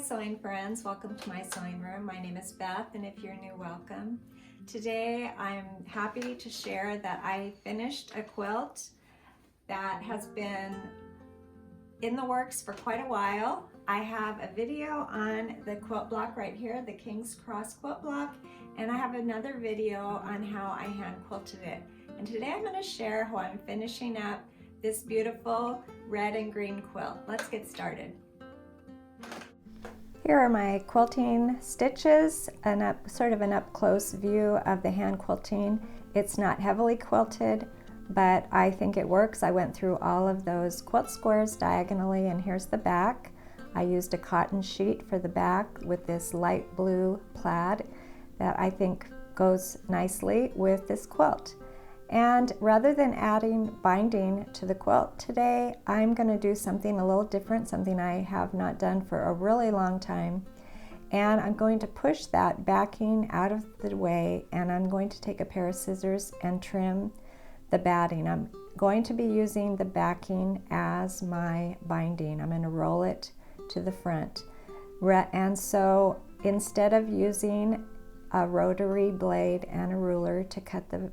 sewing friends, welcome to my sewing room. My name is Beth, and if you're new, welcome. Today I'm happy to share that I finished a quilt that has been in the works for quite a while. I have a video on the quilt block right here, the King's Cross quilt block, and I have another video on how I hand quilted it. And today I'm going to share how I'm finishing up this beautiful red and green quilt. Let's get started. Here are my quilting stitches, sort of an up-close view of the hand quilting. It's not heavily quilted, but I think it works. I went through all of those quilt squares diagonally, and here's the back. I used a cotton sheet for the back with this light blue plaid that I think goes nicely with this quilt. And rather than adding binding to the quilt today, I'm going to do something a little different, something I have not done for a really long time. And I'm going to push that backing out of the way, and I'm going to take a pair of scissors and trim the batting. I'm going to be using the backing as my binding. I'm going to roll it to the front. And so instead of using a rotary blade and a ruler to cut the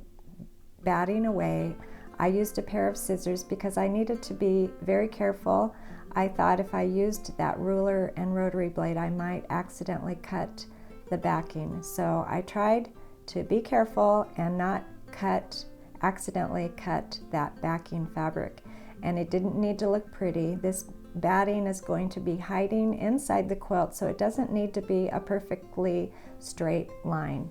batting away, I used a pair of scissors because I needed to be very careful. I thought if I used that ruler and rotary blade, I might accidentally cut the backing. So I tried to be careful and not accidentally cut that backing fabric. And it didn't need to look pretty. This batting is going to be hiding inside the quilt, so it doesn't need to be a perfectly straight line.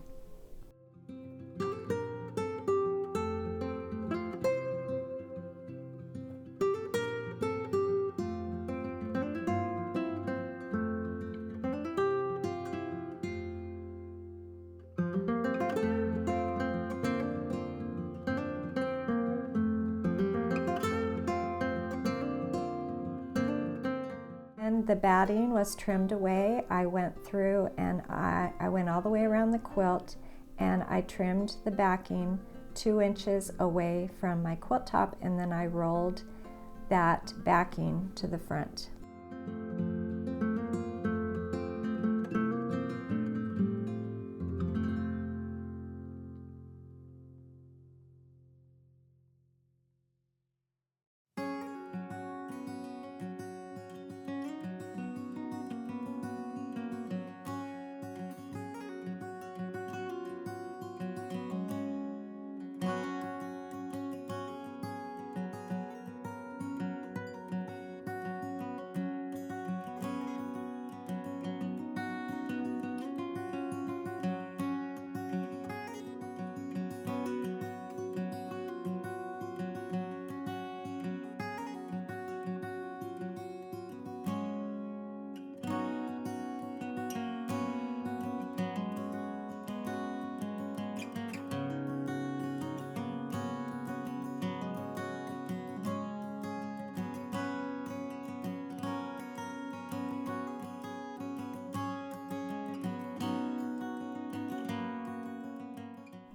When the batting was trimmed away, I went through and I went all the way around the quilt, and I trimmed the backing 2 inches away from my quilt top, and then I rolled that backing to the front.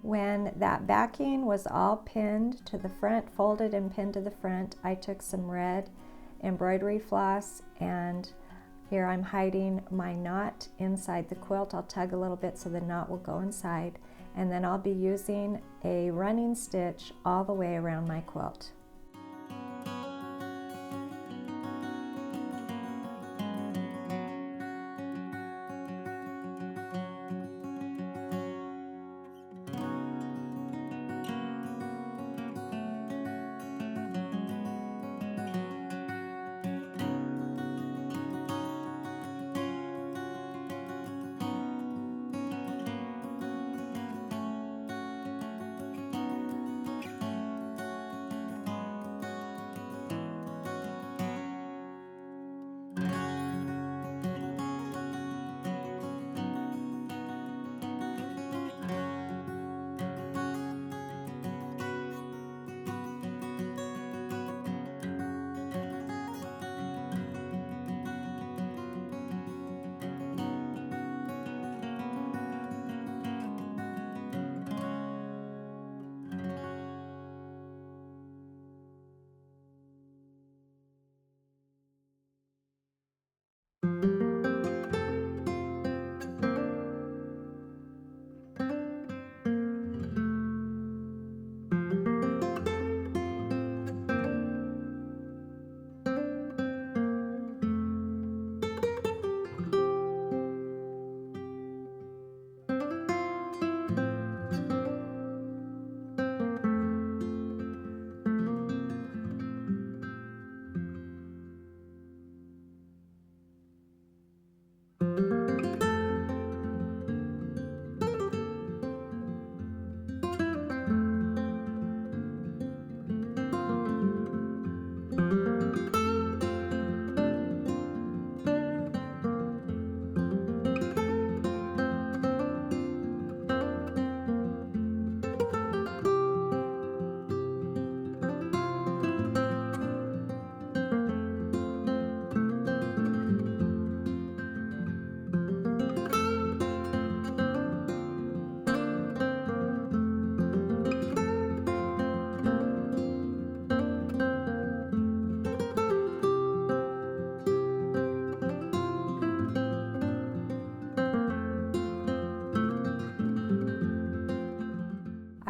When that backing was all pinned to the front, folded and pinned to the front, I took some red embroidery floss, and here I'm hiding my knot inside the quilt. I'll tug a little bit so the knot will go inside, and then I'll be using a running stitch all the way around my quilt.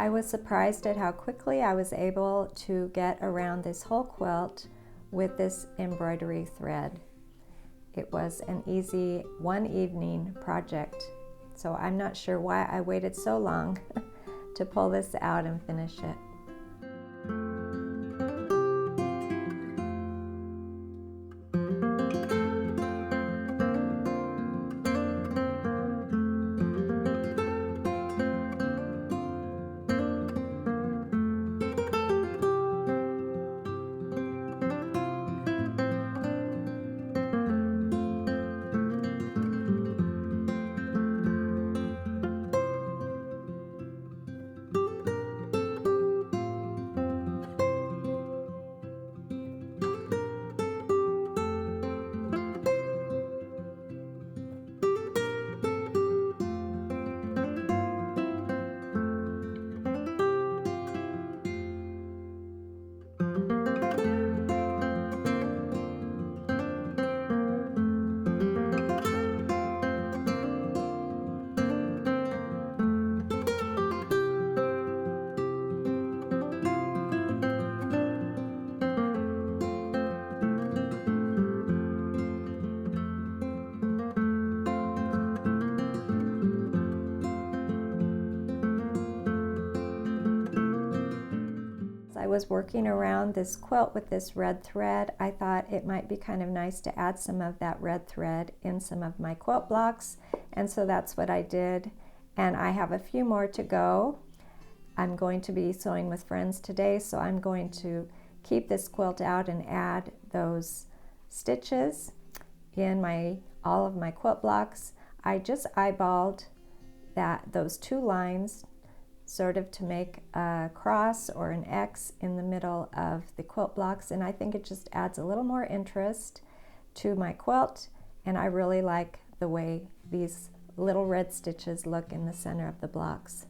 I was surprised at how quickly I was able to get around this whole quilt with this embroidery thread. It was an easy one evening project, so I'm not sure why I waited so long to pull this out and finish it. I was working around this quilt with this red thread, I thought it might be kind of nice to add some of that red thread in some of my quilt blocks, and so that's what I did. And I have a few more to go. I'm going to be sewing with friends today, so I'm going to keep this quilt out and add those stitches in all of my quilt blocks. I just eyeballed those two lines sort of to make a cross or an X in the middle of the quilt blocks, and I think it just adds a little more interest to my quilt, and I really like the way these little red stitches look in the center of the blocks.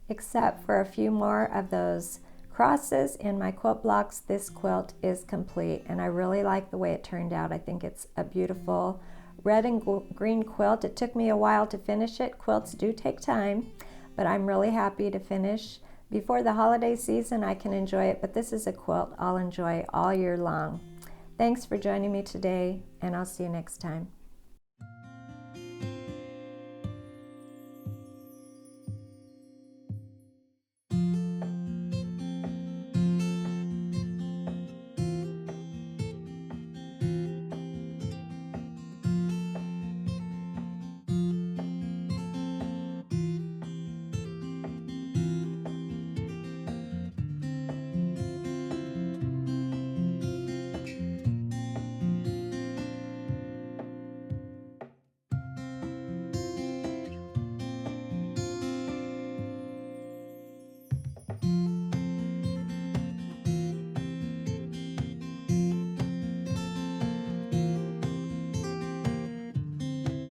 Except for a few more of those crosses in my quilt blocks, this quilt is complete, and I really like the way it turned out. I think it's a beautiful red and green quilt. It took me a while to finish it. Quilts do take time, but I'm really happy to finish. Before the holiday season, I can enjoy it, but this is a quilt I'll enjoy all year long. Thanks for joining me today, and I'll see you next time.